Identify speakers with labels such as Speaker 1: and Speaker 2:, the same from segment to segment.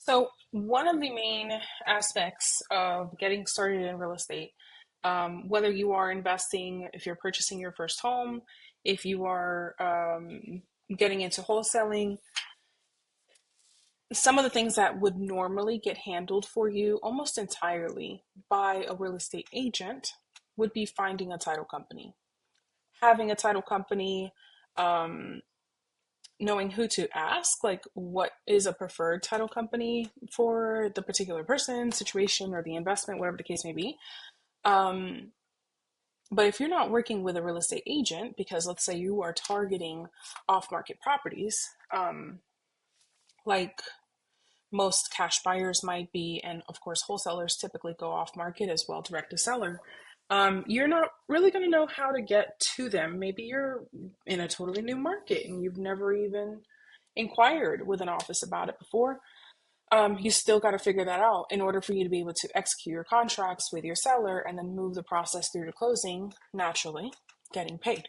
Speaker 1: So, one of the main aspects of getting started in real estate, whether you are investing, if you're purchasing your first home, if you are getting into wholesaling, some of the things that would normally get handled for you almost entirely by a real estate agent would be finding a title company, having a title company, um, knowing who to ask, like what is a preferred title company for the particular person, situation, or the investment, whatever the case may be. Um, but if you're not working with a real estate agent, because let's say you are targeting off market properties, like most cash buyers might be, and of course, wholesalers typically go off market as well, direct to seller. You're not really going to know how to get to them. Maybe you're in a totally new market and you've never even inquired with an office about it before. You still got to figure that out in order for you to be able to execute your contracts with your seller and then move the process through to closing naturally, getting paid.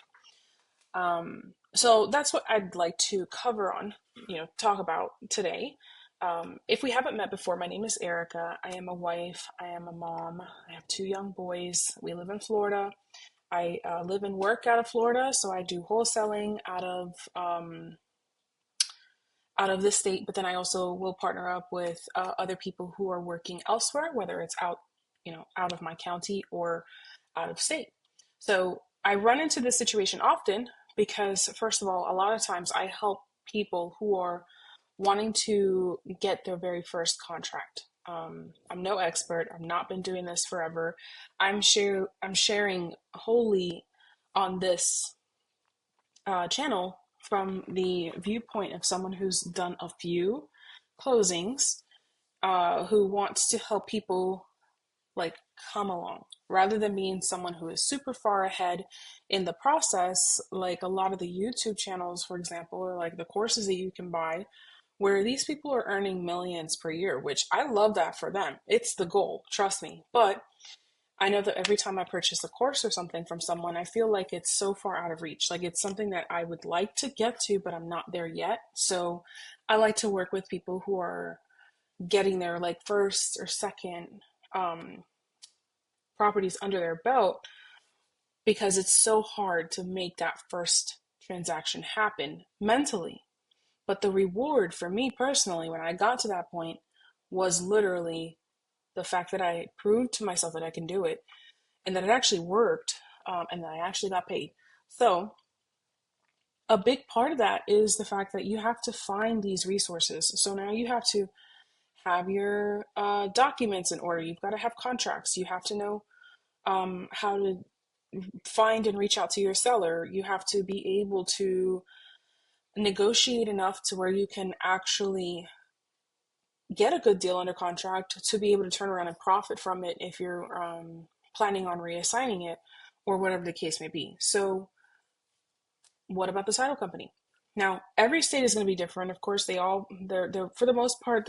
Speaker 1: So that's what I'd like to cover on, talk about today. If we haven't met before, my name is Erica. I am a wife. I am a mom. I have two young boys. We live in Florida. I live and work out of Florida, so I do wholesaling out of this state. But then I also will partner up with other people who are working elsewhere, whether it's out of my county or out of state. So I run into this situation often because, first of all, a lot of times I help people who are wanting to get their very first contract. I'm no expert. I've not been doing this forever. I'm sharing wholly on this channel from the viewpoint of someone who's done a few closings, who wants to help people like come along rather than being someone who is super far ahead in the process, like a lot of the YouTube channels, for example, or like the courses that you can buy, where these people are earning millions per year, which I love that for them. It's the goal, trust me. But I know that every time I purchase a course or something from someone, I feel like it's so far out of reach. Like it's something that I would like to get to, but I'm not there yet. So I like to work with people who are getting their like first or second um, properties under their belt, because it's so hard to make that first transaction happen mentally. But the reward for me personally, when I got to that point, was literally the fact that I proved to myself that I can do it and that it actually worked, and that I actually got paid. So, a big part of that is the fact that you have to find these resources. So now you have to have your documents in order. You've got to have contracts. You have to know how to find and reach out to your seller. You have to be able to negotiate enough to where you can actually get a good deal under contract to be able to turn around and profit from it if you're planning on reassigning it or whatever the case may be. So, what about the title company? Now, every state is going to be different. Of course, they're for the most part.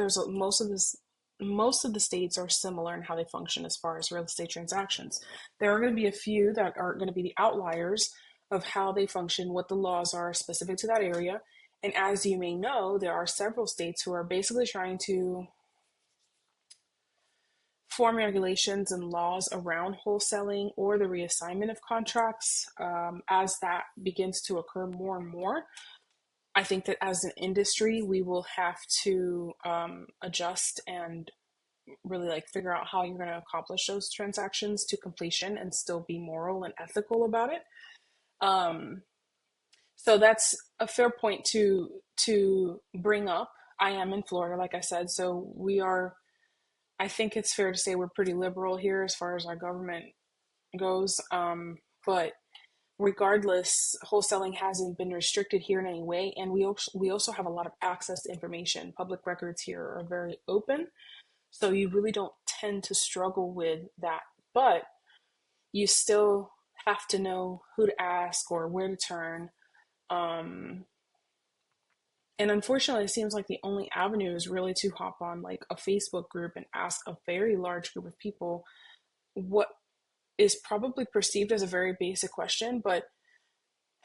Speaker 1: Most of the states are similar in how they function as far as real estate transactions. There are going to be a few that are going to be the outliers of how they function, what the laws are specific to that area. And as you may know, there are several states who are basically trying to form regulations and laws around wholesaling or the reassignment of contracts. As that begins to occur more and more, I think that as an industry, we will have to adjust and really like figure out how you're going to accomplish those transactions to completion and still be moral and ethical about it. Um, so that's a fair point to bring up. I am in Florida, like I said, so we are. I think it's fair to say we're pretty liberal here as far as our government goes. But regardless, wholesaling hasn't been restricted here in any way, and we also have a lot of access to information. Public records here are very open, so you really don't tend to struggle with that. But you still have to know who to ask or where to turn. Um, and unfortunately, it seems like the only avenue is really to hop on like a Facebook group and ask a very large group of people what is probably perceived as a very basic question, but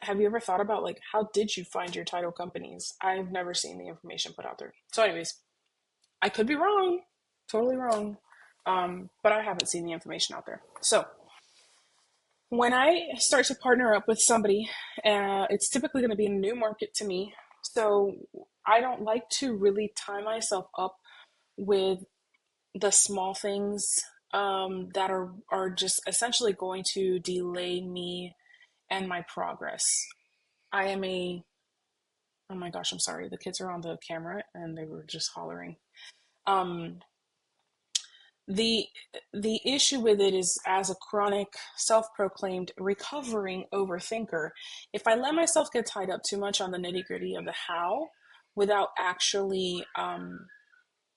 Speaker 1: have you ever thought about like how did you find your title companies? I've never seen the information put out there. So, anyways, I could be wrong, totally wrong, but I haven't seen the information out there. So when I start to partner up with somebody, it's typically going to be a new market to me. So I don't like to really tie myself up with the small things that are just essentially going to delay me and my progress. I am a Oh my gosh, I'm sorry. The kids are on the camera and they were just hollering. Um, the the issue with it is, as a chronic self-proclaimed recovering overthinker, if I let myself get tied up too much on the nitty-gritty of the how without actually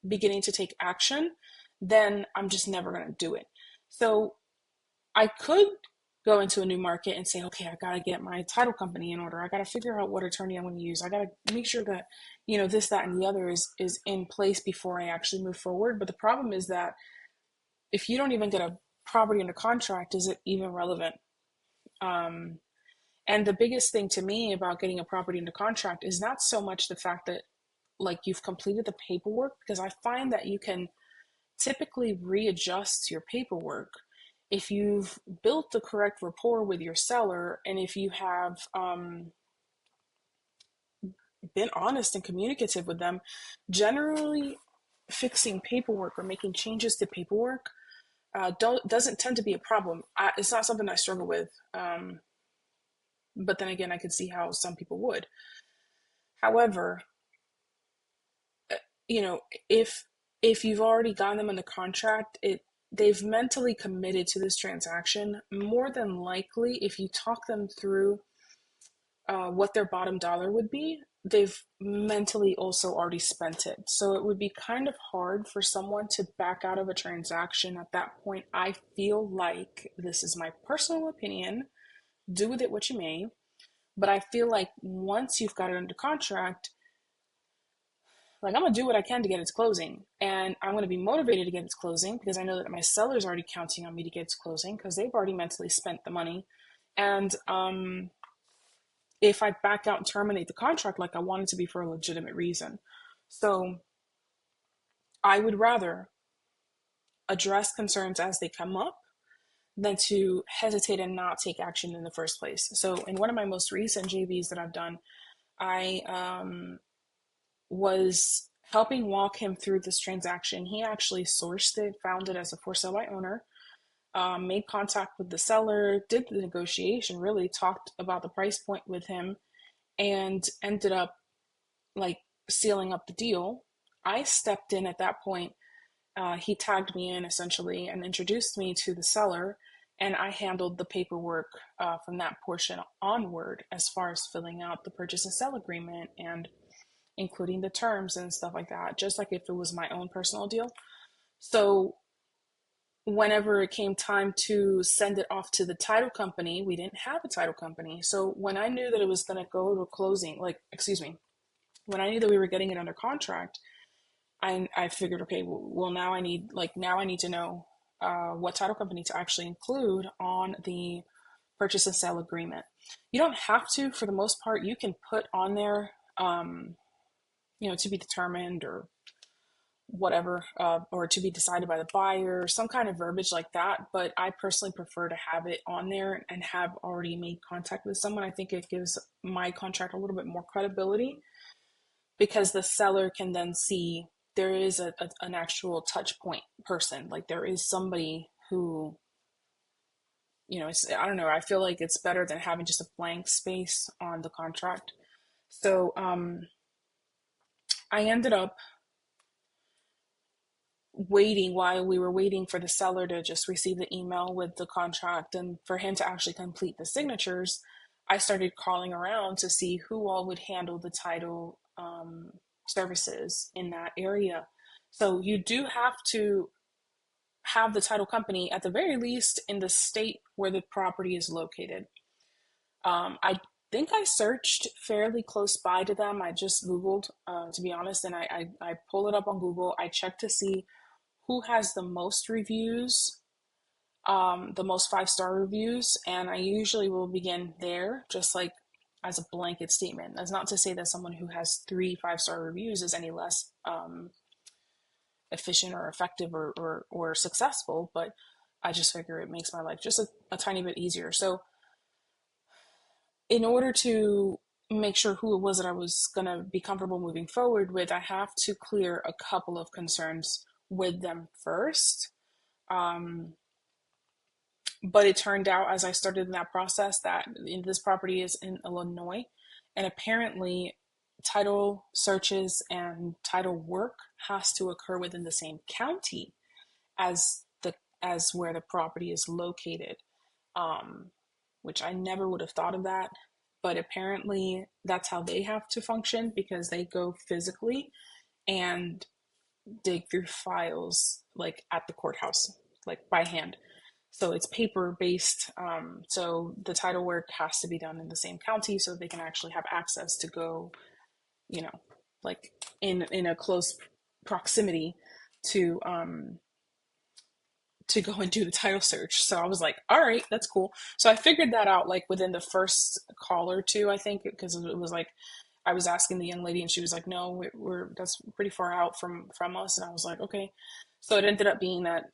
Speaker 1: beginning to take action, then I'm just never going to do it. So I could go into a new market and say, okay, I got to get my title company in order. I got to figure out what attorney I'm going to use. I got to make sure that, this, that, and the other is in place before I actually move forward. But the problem is that if you don't even get a property under contract, is it even relevant? Um, and the biggest thing to me about getting a property under contract is not so much the fact that like you've completed the paperwork, because I find that you can typically readjust your paperwork if you've built the correct rapport with your seller, and if you have been honest and communicative with them. Generally, fixing paperwork or making changes to paperwork doesn't tend to be a problem. It's not something I struggle with, but then again, I could see how some people would. However, you know, if if you've already gotten them in the contract, they've mentally committed to this transaction. More than likely, if you talk them through what their bottom dollar would be, they've mentally also already spent it. So it would be kind of hard for someone to back out of a transaction at that point. I feel like, this is my personal opinion, do with it what you may, but I feel like once you've got it under contract, like, I'm gonna do what I can to get its closing, and I'm gonna be motivated to get its closing because I know that my seller's already counting on me to get its closing because they've already mentally spent the money. And if I back out and terminate the contract, like, I want it to be for a legitimate reason. So I would rather address concerns as they come up than to hesitate and not take action in the first place. So in one of my most recent JVs that I've done, I was helping walk him through this transaction. He actually sourced it, found it as a for sale by owner, made contact with the seller, did the negotiation, really talked about the price point with him, and ended up like sealing up the deal. I stepped in at that point. He tagged me in essentially and introduced me to the seller, and I handled the paperwork from that portion onward, as far as filling out the purchase and sale agreement and including the terms and stuff like that, just like if it was my own personal deal. So whenever it came time to send it off to the title company, we didn't have a title company. So when I knew that it was going to go to a closing, like, excuse me, when I knew that we were getting it under contract, I figured, okay, well, now I need to know what title company to actually include on the purchase and sale agreement. You don't have to, for the most part. You can put on there, to be determined, or whatever, or to be decided by the buyer, some kind of verbiage like that. But I personally prefer to have it on there and have already made contact with someone. I think it gives my contract a little bit more credibility because the seller can then see there is an actual touch point person. Like, there is somebody who, I don't know, I feel like it's better than having just a blank space on the contract. So I ended up waiting, while we were waiting for the seller to just receive the email with the contract and for him to actually complete the signatures. I started calling around to see who all would handle the title services in that area. So you do have to have the title company, at the very least, in the state where the property is located. I think I searched fairly close by to them. I just Googled, to be honest, and I pull it up on Google. I check to see who has the most reviews, the most five-star reviews, and I usually will begin there, just like as a blanket statement. That's not to say that someone who has 3 5-star reviews is any less efficient or effective or successful, but I just figure it makes my life just a tiny bit easier. So in order to make sure who it was that I was going to be comfortable moving forward with, I have to clear a couple of concerns with them first. Um, but it turned out as I started in that process that this property is in Illinois, and apparently title searches and title work has to occur within the same county as the as where the property is located, um, which I never would have thought of that. But apparently, that's how they have to function because they go physically and dig through files like at the courthouse, like by hand. So it's paper based. So the title work has to be done in the same county so they can actually have access to go, you know, like in a close proximity to go and do the title search. So I was like, all right, that's cool. So I figured that out like within the first call or two, I think, because it was like I was asking the young lady and she was like, no, we're that's pretty far out from us. And I was like, okay. So it ended up being that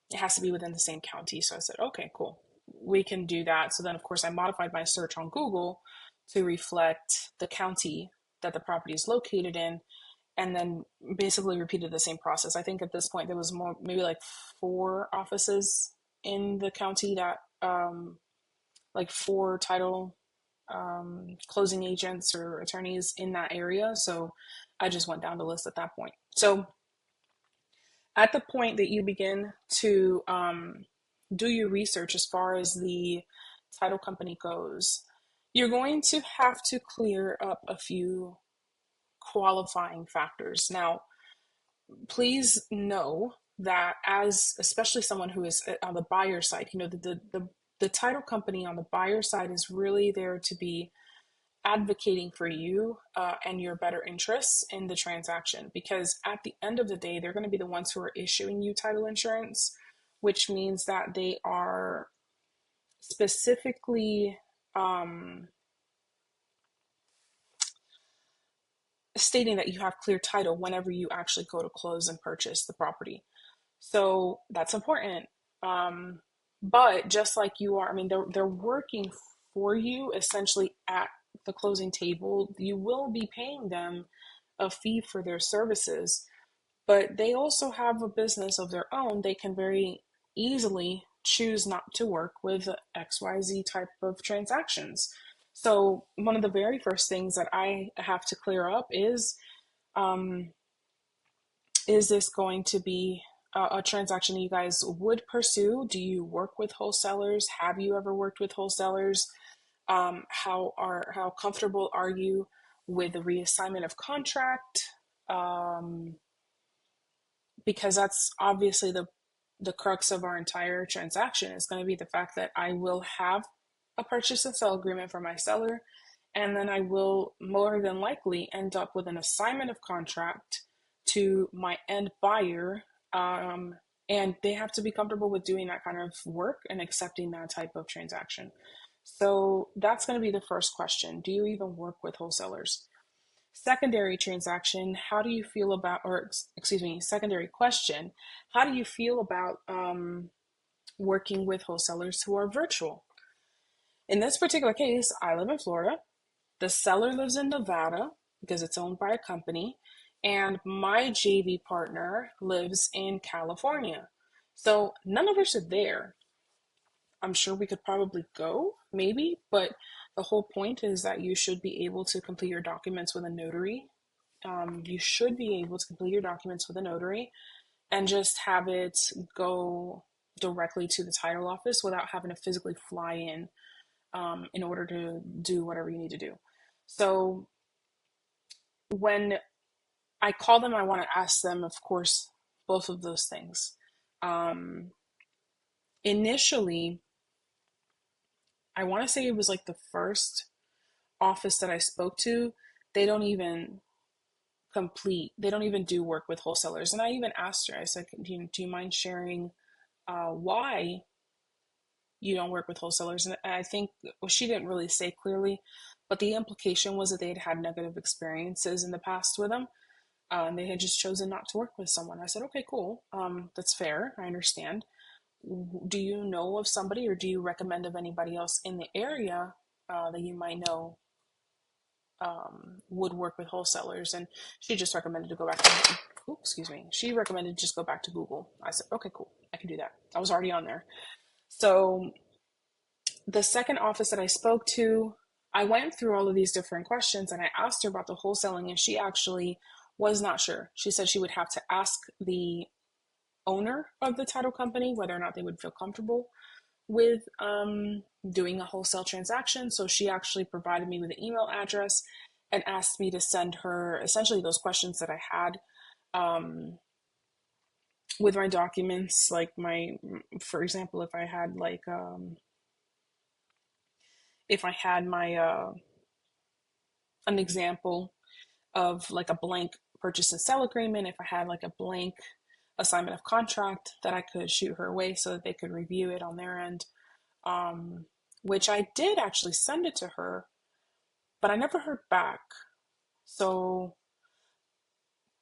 Speaker 1: it has to be within the same county. So I said, okay, cool. We can do that. So then of course I modified my search on Google to reflect the county that the property is located in, and then basically repeated the same process. I think at this point there was more, maybe like 4 offices in the county that, like 4 title closing agents or attorneys in that area. So I just went down the list at that point. So at the point that you begin to do your research as far as the title company goes, you're going to have to clear up a few qualifying factors. Now, please know that as especially someone who is on the buyer side, the title company on the buyer side is really there to be advocating for you and your better interests in the transaction, because at the end of the day they're going to be the ones who are issuing you title insurance, which means that they are specifically stating that you have clear title whenever you actually go to close and purchase the property. So that's important. Um, but just like you are, I mean, they're working for you essentially at the closing table. You will be paying them a fee for their services, but they also have a business of their own. They can very easily choose not to work with XYZ type of transactions. So one of the very first things that I have to clear up um, is this going to be a transaction you guys would pursue? Do you work with wholesalers? Have you ever worked with wholesalers? How comfortable are you with the reassignment of contract? Um, because that's obviously the crux of our entire transaction is going to be the fact that I will have a purchase and sell agreement for my seller, and then I will more than likely end up with an assignment of contract to my end buyer. And they have to be comfortable with doing that kind of work and accepting that type of transaction. So that's going to be the first question. Do you even work with wholesalers? Secondary transaction, how do you feel about, or excuse me, secondary question, how do you feel about working with wholesalers who are virtual? In this particular case, I live in Florida. The seller lives in Nevada because it's owned by a company, and my JV partner lives in California. So none of us are there. I'm sure we could probably go, maybe, but the whole point is that you should be able to complete your documents with a notary. You should be able to complete your documents with a notary and just have it go directly to the title office without having to physically fly in order to do whatever you need to do. So when I call them, I want to ask them, of course, both of those things. Um, Initially, I want to say it was like the first office that I spoke to, they don't even they don't even do work with wholesalers. And I even asked her, I said, do you mind sharing why you don't work with wholesalers? And I think, well, she didn't really say clearly, but the implication was that they had had negative experiences in the past with them. And they had just chosen not to work with someone. I said, okay, cool. That's fair. I understand. Do you know of somebody, or do you recommend of anybody else in the area that you might know would work with wholesalers? And she just recommended to go back to, excuse me. She recommended just go back to Google. I said, okay, cool. I can do that. I was already on there. So the second office that I spoke to, I went through all of these different questions and I asked her about the wholesaling, and she actually was not sure. She said she would have to ask the owner of the title company whether or not they would feel comfortable with doing a wholesale transaction. So she actually provided me with an email address and asked me to send her essentially those questions that I had um, with my documents, like for example, if I had my an example of like a blank purchase and sell agreement, if I had like a blank assignment of contract that I could shoot her away so that they could review it on their end, um, which I did actually send it to her, but I never heard back. So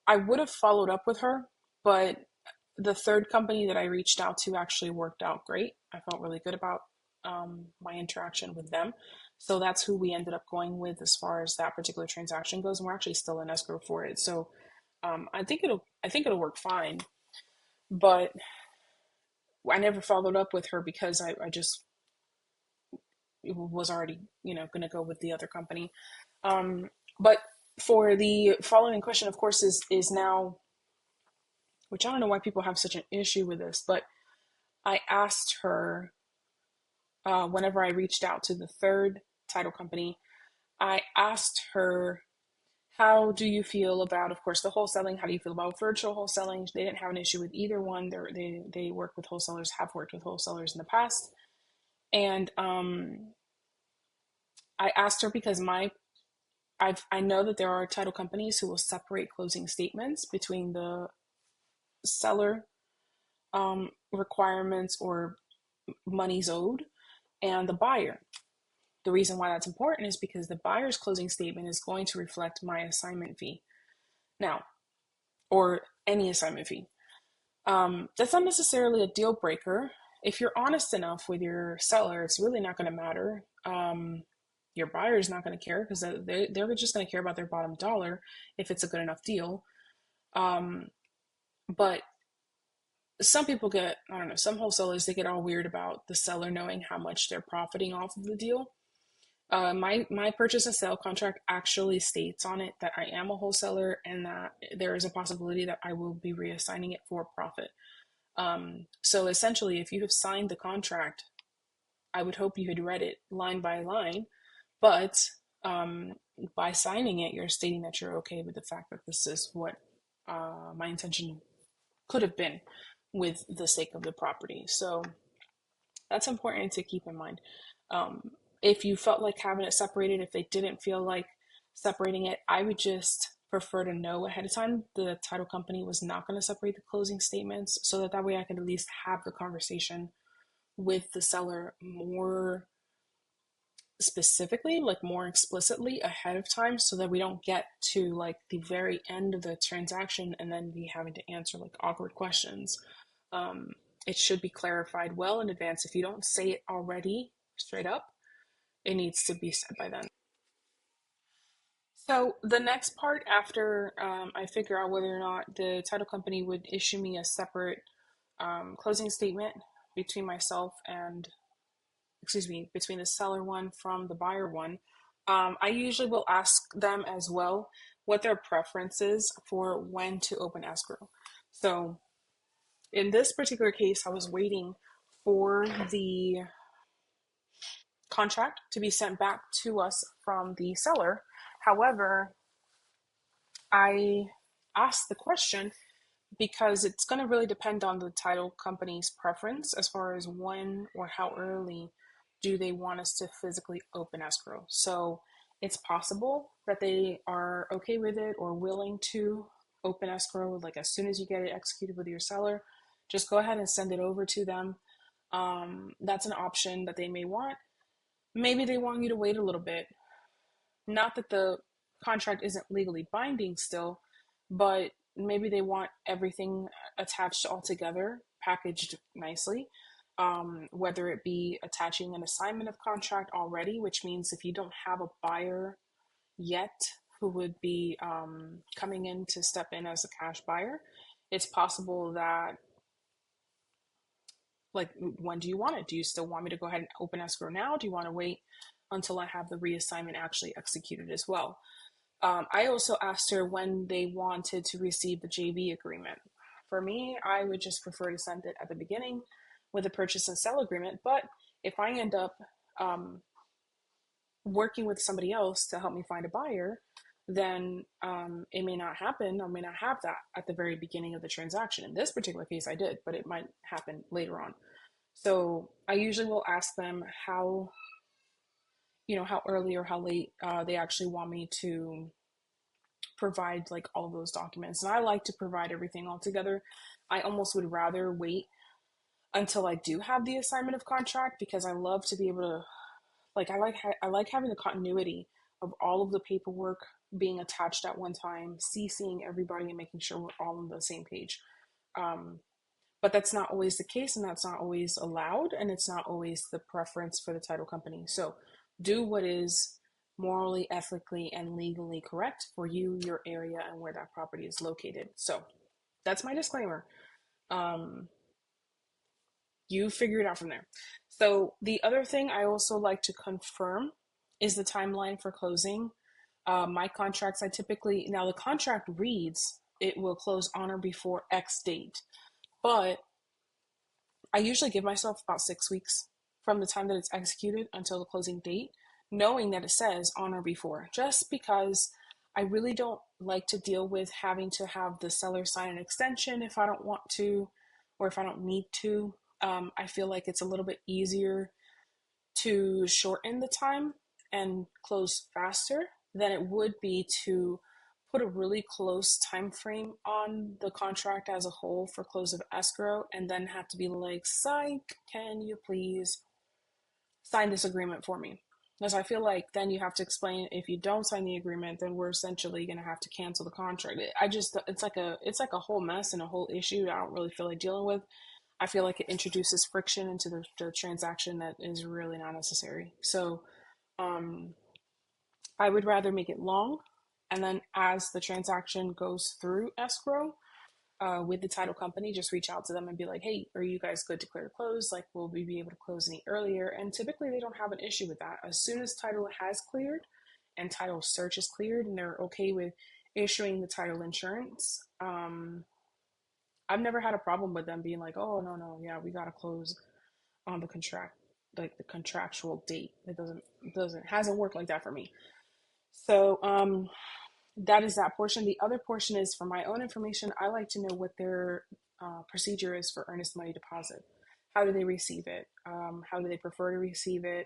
Speaker 1: I would have followed up with her, but the third company that I reached out to actually worked out great. I felt really good about my interaction with them. So that's who we ended up going with as far as that particular transaction goes, and we're actually still in escrow for it. So I think it'll work fine. But I never followed up with her because I just was already going to go with the other company. But for the following question, of course, is now, which I don't know why people have such an issue with this, but I asked her whenever I reached out to the third title company, I asked her, how do you feel about, of course, the wholesaling? How do you feel about virtual wholesaling? They didn't have an issue with either one. They work with wholesalers, have worked with wholesalers in the past. And I asked her because I know that there are title companies who will separate closing statements between the seller requirements or monies owed and the buyer. The reason why that's important is because the buyer's closing statement is going to reflect my assignment fee now, or any assignment fee. That's not necessarily a deal breaker. If you're honest enough with your seller, it's really not going to matter. Your buyer is not going to care because they're just going to care about their bottom dollar if it's a good enough deal. Um, but some people get, I don't know, some wholesalers, they get all weird about the seller knowing how much they're profiting off of the deal. My purchase and sale contract actually states on it that I am a wholesaler and that there is a possibility that I will be reassigning it for profit. So essentially, if you have signed the contract, I would hope you had read it line by line, but um, by signing it, you're stating that you're okay with the fact that this is what my intention could have been with the sake of the property. So that's important to keep in mind. Um, if you felt like having it separated, if they didn't feel like separating it, I would just prefer to know ahead of time the title company was not going to separate the closing statements, so that way I could at least have the conversation with the seller more specifically, like more explicitly ahead of time, so that we don't get to like the very end of the transaction and then be having to answer like awkward questions. um, it should be clarified well in advance. If you don't say it already straight up, it needs to be said by then. So the next part after I figure out whether or not the title company would issue me a separate closing statement between myself and, excuse me, between the seller one from the buyer one, I usually will ask them as well what their preference is for when to open escrow. So in this particular case, I was waiting for the contract to be sent back to us from the seller. However, I asked the question because it's going to really depend on the title company's preference as far as when or how early do they want us to physically open escrow. So it's possible that they are okay with it or willing to open escrow like as soon as you get it executed with your seller. Just go ahead and send it over to them. That's an option that they may want. Maybe they want you to wait a little bit. Not that the contract isn't legally binding still, but maybe they want everything attached all together, packaged nicely. Whether it be attaching an assignment of contract already, which means if you don't have a buyer yet who would be coming in to step in as a cash buyer, it's possible that, like, when do you want it? Do you still want me to go ahead and open escrow now? Do you want to wait until I have the reassignment actually executed as well? I also asked her when they wanted to receive the JV agreement. For me, I would just prefer to send it at the beginning with a purchase and sell agreement. But if I end up um, working with somebody else to help me find a buyer, then it may not happen. I may not have that at the very beginning of the transaction. In this particular case, I did, but it might happen later on. So I usually will ask them how, how early or how late they actually want me to provide like all of those documents. And I like to provide everything all together. I almost would rather wait until I do have the assignment of contract, because I love to be able to, like, I like having the continuity of all of the paperwork being attached at one time, CCing everybody and making sure we're all on the same page. Um, but that's not always the case, and that's not always allowed, and it's not always the preference for the title company. So do what is morally, ethically, and legally correct for you, your area, and where that property is located. So that's my disclaimer. um, you figure it out from there. So the other thing I also like to confirm is the timeline for closing. My contracts, I typically, now the contract reads it will close on or before X date, but I usually give myself about 6 weeks from the time that it's executed until the closing date, knowing that it says on or before, just because I really don't like to deal with having to have the seller sign an extension if I don't want to, or if I don't need to. I feel like it's a little bit easier to shorten the time and close faster than it would be to put a really close time frame on the contract as a whole for close of escrow and then have to be like, psych, can you please sign this agreement for me? Because I feel like then you have to explain, if you don't sign the agreement, then we're essentially going to have to cancel the contract. It's like a whole mess and a whole issue I don't really feel like dealing with. I feel like it introduces friction into the transaction that is really not necessary. So um, I would rather make it long, and then as the transaction goes through escrow with the title company, just reach out to them and be like, hey, are you guys good to clear to close? Like, will we be able to close any earlier? And typically they don't have an issue with that. As soon as title has cleared and title search is cleared and they're okay with issuing the title insurance, I've never had a problem with them being like, oh, no, no, yeah, we got to close on the contract, like the contractual date. It hasn't worked like that for me. So that is that portion. The other portion is for my own information. I like to know what their procedure is for earnest money deposit. How do they receive it? How do they prefer to receive it?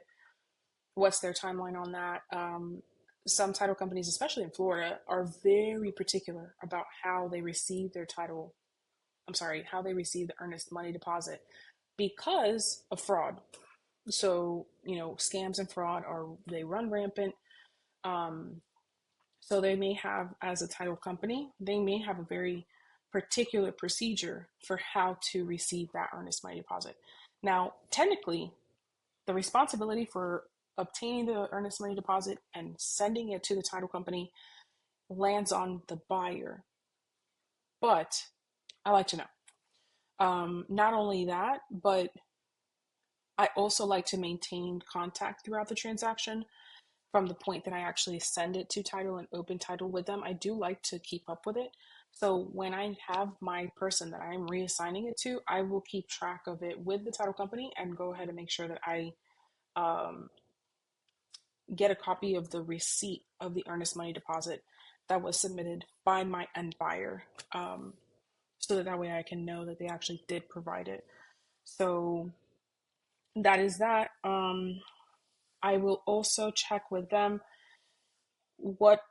Speaker 1: What's their timeline on that? Some title companies, especially in Florida, are very particular about how they receive their title. I'm sorry, how they receive the earnest money deposit because of fraud. So, scams and fraud they run rampant. Um, So they may have, as a title company, they may have a very particular procedure for how to receive that earnest money deposit. Now, technically, the responsibility for obtaining the earnest money deposit and sending it to the title company lands on the buyer. But I like to know. Not only that, but I also like to maintain contact throughout the transaction from the point that I actually send it to title and open title with them. I do like to keep up with it. So when I have my person that I'm reassigning it to, I will keep track of it with the title company and go ahead and make sure that I um, get a copy of the receipt of the earnest money deposit that was submitted by my end buyer, so that way I can know that they actually did provide it. So that is that. I will also check with them what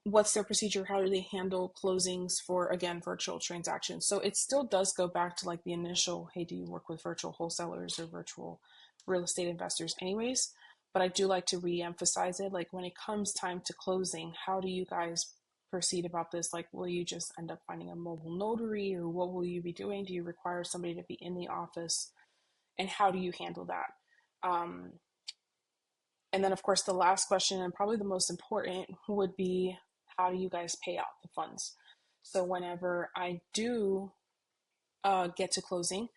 Speaker 1: what's their procedure, how do they handle closings for, again, virtual transactions. So it still does go back to like the initial, hey, do you work with virtual wholesalers or virtual real estate investors anyways? But I do like to re-emphasize it, like when it comes time to closing, how do you guys proceed about this? Like, will you just end up finding a mobile notary, or what will you be doing? Do you require somebody to be in the office, and how do you handle that? Um, and then, of course, the last question, and probably the most important, would be, how do you guys pay out the funds? So, whenever I do get to closing,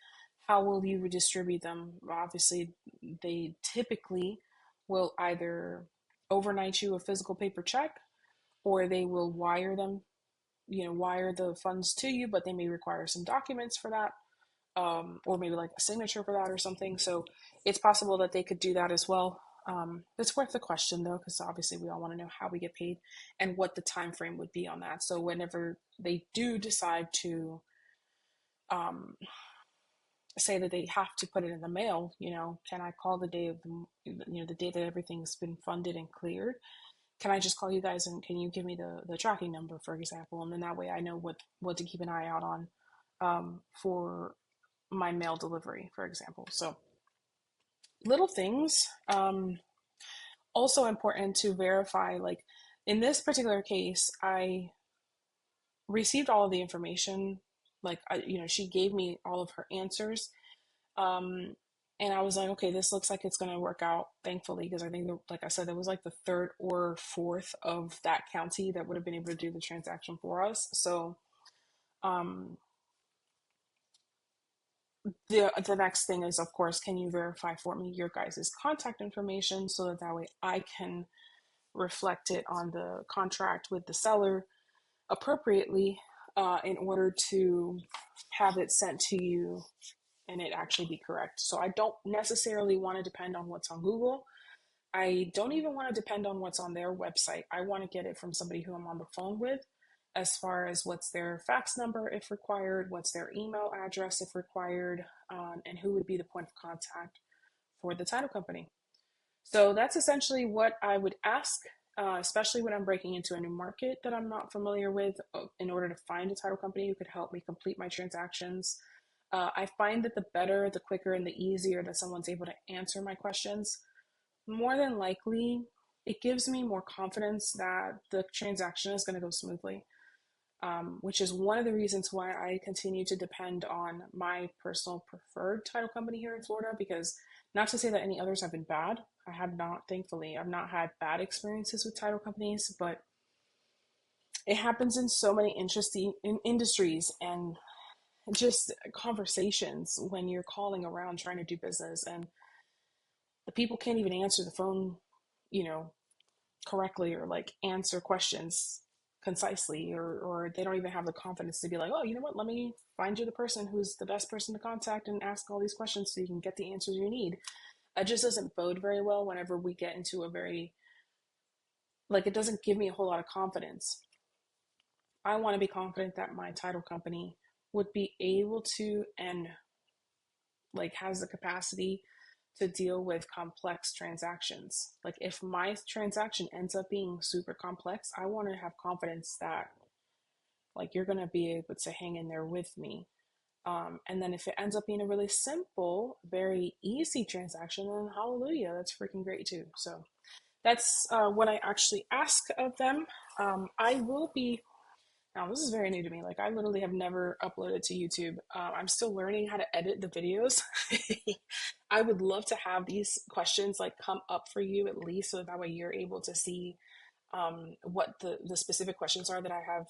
Speaker 1: how will you redistribute them? Obviously, they typically will either overnight you a physical paper check, or they will wire them, wire the funds to you, but they may require some documents for that, or maybe like a signature for that or something. So it's possible that they could do that as well. It's worth the question though, because obviously we all want to know how we get paid and what the time frame would be on that. So whenever they do decide to um, say that they have to put it in the mail, can I call the day of the day that everything's been funded and cleared? Can I just call you guys, and can you give me the tracking number, for example? And then that way I know what to keep an eye out on, for my mail delivery, for example. So little things. Also important to verify, like in this particular case, I received all of the information. Like, she gave me all of her answers. Um, and I was like, okay, this looks like it's going to work out, thankfully, because I think, like I said, there was like the third or fourth of that county that would have been able to do the transaction for us. So, um, the next thing is, of course, can you verify for me your guys' contact information, so that way I can reflect it on the contract with the seller appropriately, in order to have it sent to you and it actually be correct. So I don't necessarily want to depend on what's on Google. I don't even want to depend on what's on their website. I want to get it from somebody who I'm on the phone with, as far as what's their fax number if required, what's their email address if required, and who would be the point of contact for the title company. So that's essentially what I would ask, especially when I'm breaking into a new market that I'm not familiar with, in order to find a title company who could help me complete my transactions. I find that the better, the quicker, and the easier that someone's able to answer my questions, more than likely, it gives me more confidence that the transaction is going to go smoothly, which is one of the reasons why I continue to depend on my personal preferred title company here in Florida. Because, not to say that any others have been bad, I have not, thankfully, I've not had bad experiences with title companies, but it happens in so many interesting industries and just conversations when you're calling around trying to do business, and the people can't even answer the phone, you know, correctly, or like answer questions concisely, or they don't even have the confidence to be like, oh, you know what, let me find you the person who's the best person to contact and ask all these questions so you can get the answers you need. It just doesn't bode very well whenever we get into a very, like, it doesn't give me a whole lot of confidence. I want to be confident that my title company would be able to, and like has the capacity to deal with complex transactions. Like, if my transaction ends up being super complex, I want to have confidence that like you're going to be able to hang in there with me. And then if it ends up being a really simple, very easy transaction, then hallelujah, that's freaking great too. So that's what I actually ask of them. I will be, now this is very new to me. Like, I literally have never uploaded to YouTube. I'm still learning how to edit the videos. I would love to have these questions like come up for you at least, so that way you're able to see what the specific questions are that I have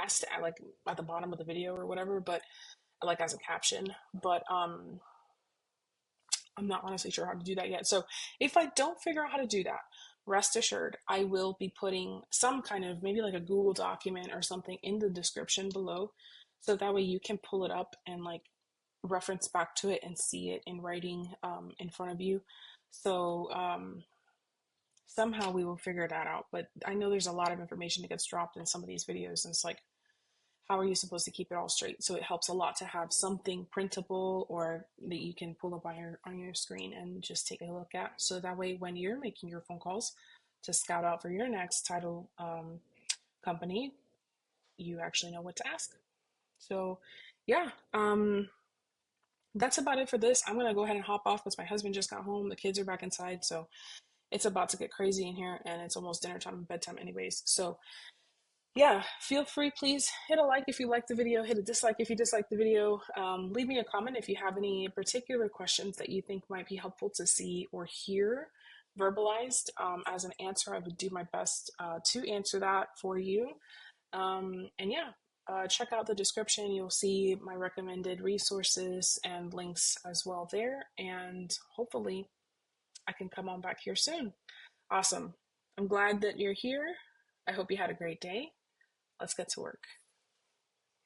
Speaker 1: asked at, like, at the bottom of the video or whatever, but like as a caption. But I'm not honestly sure how to do that yet. So if I don't figure out how to do that, rest assured, I will be putting some kind of, maybe like a Google document or something, in the description below. So that way you can pull it up and like reference back to it and see it in writing, in front of you. So somehow we will figure that out. But I know there's a lot of information that gets dropped in some of these videos. And it's like, how are you supposed to keep it all straight? So it helps a lot to have something printable or that you can pull up on your screen and just take a look at. So that way, when you're making your phone calls to scout out for your next title company, you actually know what to ask. So yeah, that's about it for this. I'm gonna go ahead and hop off because my husband just got home. The kids are back inside, so it's about to get crazy in here, and it's almost dinner time and bedtime anyways. So yeah, feel free, please hit a like if you like the video, hit a dislike if you dislike the video. Leave me a comment if you have any particular questions that you think might be helpful to see or hear verbalized as an answer. I would do my best to answer that for you. And yeah, check out the description. You'll see my recommended resources and links as well there. And hopefully, I can come on back here soon. Awesome. I'm glad that you're here. I hope you had a great day. Let's get to work.